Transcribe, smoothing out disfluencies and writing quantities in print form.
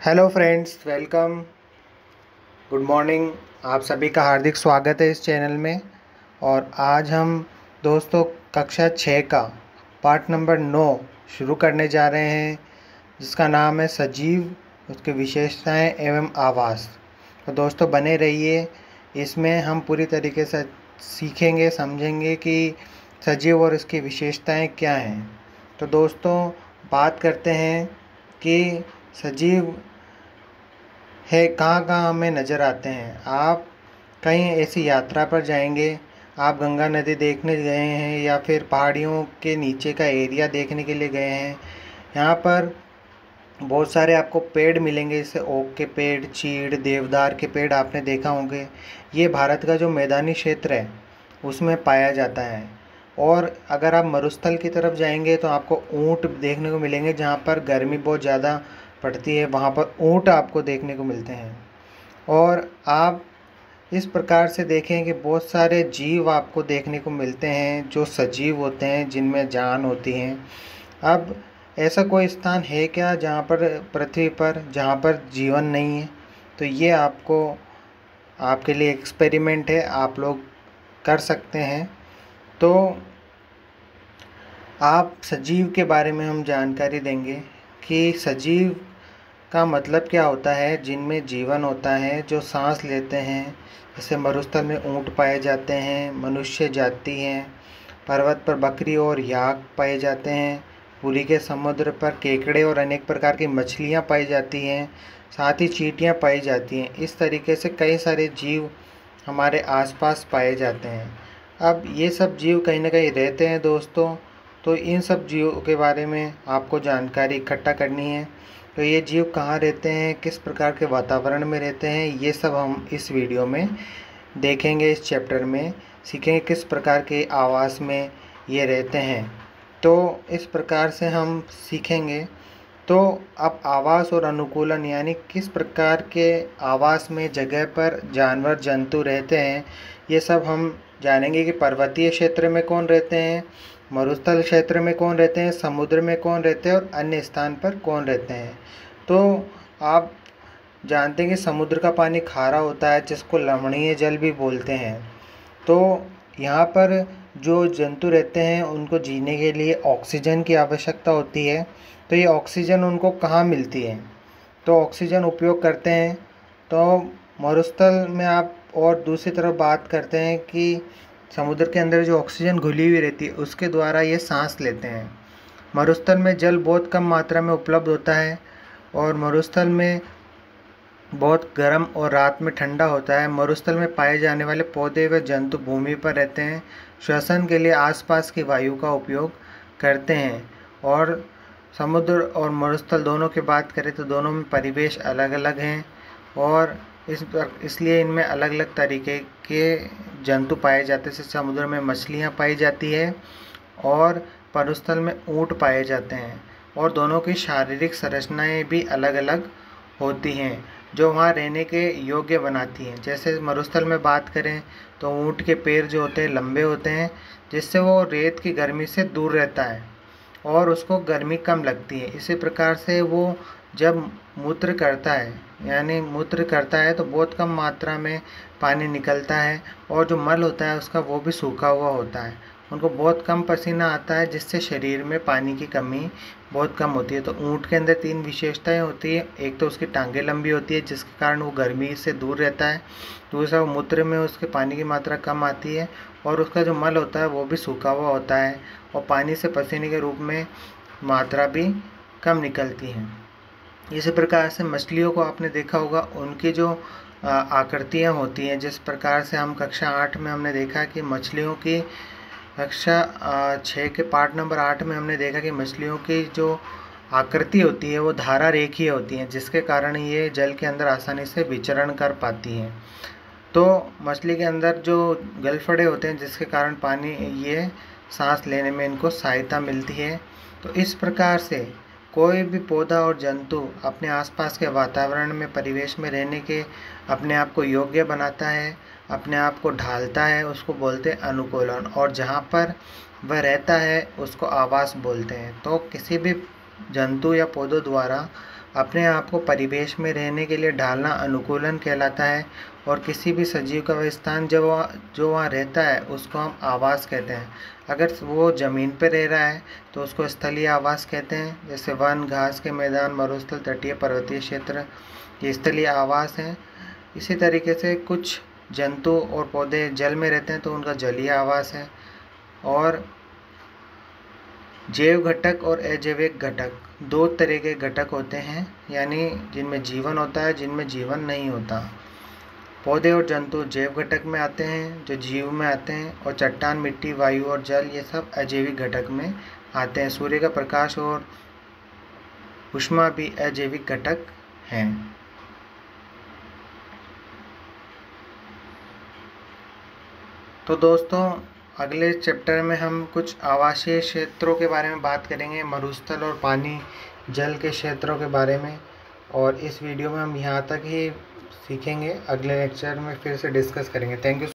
Hello friends, welcome, good morning. आप सभी का हार्दिक स्वागत है इस चैनल में। और आज हम दोस्तों कक्षा 6 का पार्ट नंबर 9 शुरू करने जा रहे हैं, जिसका नाम है सजीव, उसकी विशेषताएं एवं आवास। तो दोस्तों बने रहिए, इसमें हम पूरी तरीके से सीखेंगे, समझेंगे कि सजीव और इसकी विशेषताएं क्या हैं। तो दोस्तों बात करते हैं कि सजीव है कहाँ कहाँ हमें नज़र आते हैं। आप कहीं ऐसी यात्रा पर जाएंगे, आप गंगा नदी देखने गए हैं या फिर पहाड़ियों के नीचे का एरिया देखने के लिए गए हैं। यहाँ पर बहुत सारे आपको पेड़ मिलेंगे, जैसे ओक के पेड़, चीड़, देवदार के पेड़ आपने देखा होंगे। ये भारत का जो मैदानी क्षेत्र है उसमें पाया जाता है। और अगर आप मरुस्थल की तरफ जाएंगे तो आपको ऊँट देखने को मिलेंगे, जहाँ पर गर्मी बहुत ज़्यादा पड़ती है, वहाँ पर ऊँट आपको देखने को मिलते हैं। और आप इस प्रकार से देखें कि बहुत सारे जीव आपको देखने को मिलते हैं जो सजीव होते हैं, जिनमें जान होती है। अब ऐसा कोई स्थान है क्या जहाँ पर पृथ्वी पर जहाँ पर जीवन नहीं है? तो ये आपके लिए एक्सपेरिमेंट है, आप लोग कर सकते हैं। तो आप सजीव के बारे में हम जानकारी देंगे कि सजीव का मतलब क्या होता है। जिनमें जीवन होता है, जो सांस लेते हैं, जैसे मरुस्थल में ऊँट पाए जाते हैं, मनुष्य जाति हैं, पर्वत पर बकरी और याक पाए जाते हैं, पुरी के समुद्र पर केकड़े और अनेक प्रकार की मछलियाँ पाई जाती हैं, साथ ही चींटियाँ पाई जाती हैं। इस तरीके से कई सारे जीव हमारे आसपास पाए जाते हैं। अब ये सब जीव कहीं ना कहीं रहते हैं दोस्तों, तो इन सब जीवों के बारे में आपको जानकारी इकट्ठा करनी है। तो ये जीव कहाँ रहते हैं, किस प्रकार के वातावरण में रहते हैं, ये सब हम इस वीडियो में देखेंगे। इस चैप्टर में सीखेंगे किस प्रकार के आवास में ये रहते हैं। तो इस प्रकार से हम सीखेंगे। तो अब आवास और अनुकूलन, यानी किस प्रकार के आवास में जगह पर जानवर जंतु रहते हैं, ये सब हम जानेंगे कि पर्वतीय क्षेत्र में कौन रहते हैं, मरुस्थल क्षेत्र में कौन रहते हैं, समुद्र में कौन रहते हैं और अन्य स्थान पर कौन रहते हैं। तो आप जानते हैं कि समुद्र का पानी खारा होता है, जिसको लवणीय जल भी बोलते हैं। तो यहाँ पर जो जंतु रहते हैं उनको जीने के लिए ऑक्सीजन की आवश्यकता होती है। तो ये ऑक्सीजन उनको कहाँ मिलती है? तो ऑक्सीजन उपयोग करते हैं। तो मरुस्थल में आप और दूसरी तरफ बात करते हैं कि समुद्र के अंदर जो ऑक्सीजन घुली हुई रहती है उसके द्वारा ये सांस लेते हैं। मरुस्थल में जल बहुत कम मात्रा में उपलब्ध होता है और मरुस्थल में बहुत गर्म और रात में ठंडा होता है। मरुस्थल में पाए जाने वाले पौधे व जंतु भूमि पर रहते हैं, श्वसन के लिए आसपास की वायु का उपयोग करते हैं। और समुद्र और मरुस्थल दोनों की बात करें तो दोनों में परिवेश अलग अलग हैं और इसलिए इनमें अलग अलग तरीके के जंतु पाए जाते हैं। जैसे समुद्र में मछलियाँ पाई जाती है और मरुस्थल में ऊँट पाए जाते हैं। और दोनों की शारीरिक संरचनाएँ भी अलग अलग होती हैं, जो वहाँ रहने के योग्य बनाती हैं। जैसे मरुस्थल में बात करें तो ऊँट के पैर जो होते हैं लंबे होते हैं, जिससे वो रेत की गर्मी से दूर रहता है और उसको गर्मी कम लगती है। इसी प्रकार से वो जब मूत्र करता है, यानी मूत्र करता है तो बहुत कम मात्रा में पानी निकलता है और जो मल होता है उसका वो भी सूखा हुआ होता है। उनको बहुत कम पसीना आता है, जिससे शरीर में पानी की कमी बहुत कम होती है। तो ऊँट के अंदर 3 विशेषताएं होती है। एक तो उसकी टांगें लंबी होती है, जिसके कारण वो गर्मी से दूर रहता है। दूसरा, मूत्र में उसके पानी की मात्रा कम आती है और उसका जो मल होता है वो भी सूखा हुआ होता है और पानी से पसीने के रूप में मात्रा भी कम निकलती है। इसी प्रकार से मछलियों को आपने देखा होगा, उनकी जो आकृतियाँ होती हैं, जिस प्रकार से हम कक्षा 8 में हमने देखा कि मछलियों की, कक्षा 6 के पार्ट नंबर 8 में हमने देखा कि मछलियों की जो आकृति होती है वो धारा रेखीय होती है, जिसके कारण ये जल के अंदर आसानी से विचरण कर पाती हैं। तो मछली के अंदर जो गलफड़े होते हैं, जिसके कारण पानी ये सांस लेने में इनको सहायता मिलती है। तो इस प्रकार से कोई भी पौधा और जंतु अपने आसपास के वातावरण में, परिवेश में रहने के अपने आप को योग्य बनाता है, अपने आप को ढालता है, उसको बोलते हैं अनुकूलन। और जहाँ पर वह रहता है उसको आवास बोलते हैं। तो किसी भी जंतु या पौधों द्वारा अपने आप को परिवेश में रहने के लिए ढालना अनुकूलन कहलाता है। और किसी भी सजीव का वह स्थान जो वहाँ रहता है उसको हम आवास कहते हैं। अगर वो ज़मीन पर रह रहा है तो उसको स्थलीय आवास कहते हैं, जैसे वन, घास के मैदान, मरुस्थल, तटीय पर्वतीय क्षेत्र, ये स्थलीय आवास हैं। इसी तरीके से कुछ जंतु और पौधे जल में रहते हैं तो उनका जलीय आवास है। और जैव घटक और अजैविक घटक दो तरह के घटक होते हैं, यानी जिनमें जीवन होता है, जिनमें जीवन नहीं होता। पौधे और जंतु जैव घटक में आते हैं, जो जीव में आते हैं, और चट्टान, मिट्टी, वायु और जल ये सब अजैविक घटक में आते हैं। सूर्य का प्रकाश और ऊष्मा भी अजैविक घटक हैं। तो दोस्तों, अगले चैप्टर में हम कुछ आवासीय क्षेत्रों के बारे में बात करेंगे, मरुस्थल और पानी जल के क्षेत्रों के बारे में। और इस वीडियो में हम यहाँ तक ही सीखेंगे, अगले लेक्चर में फिर से डिस्कस करेंगे। Thank you.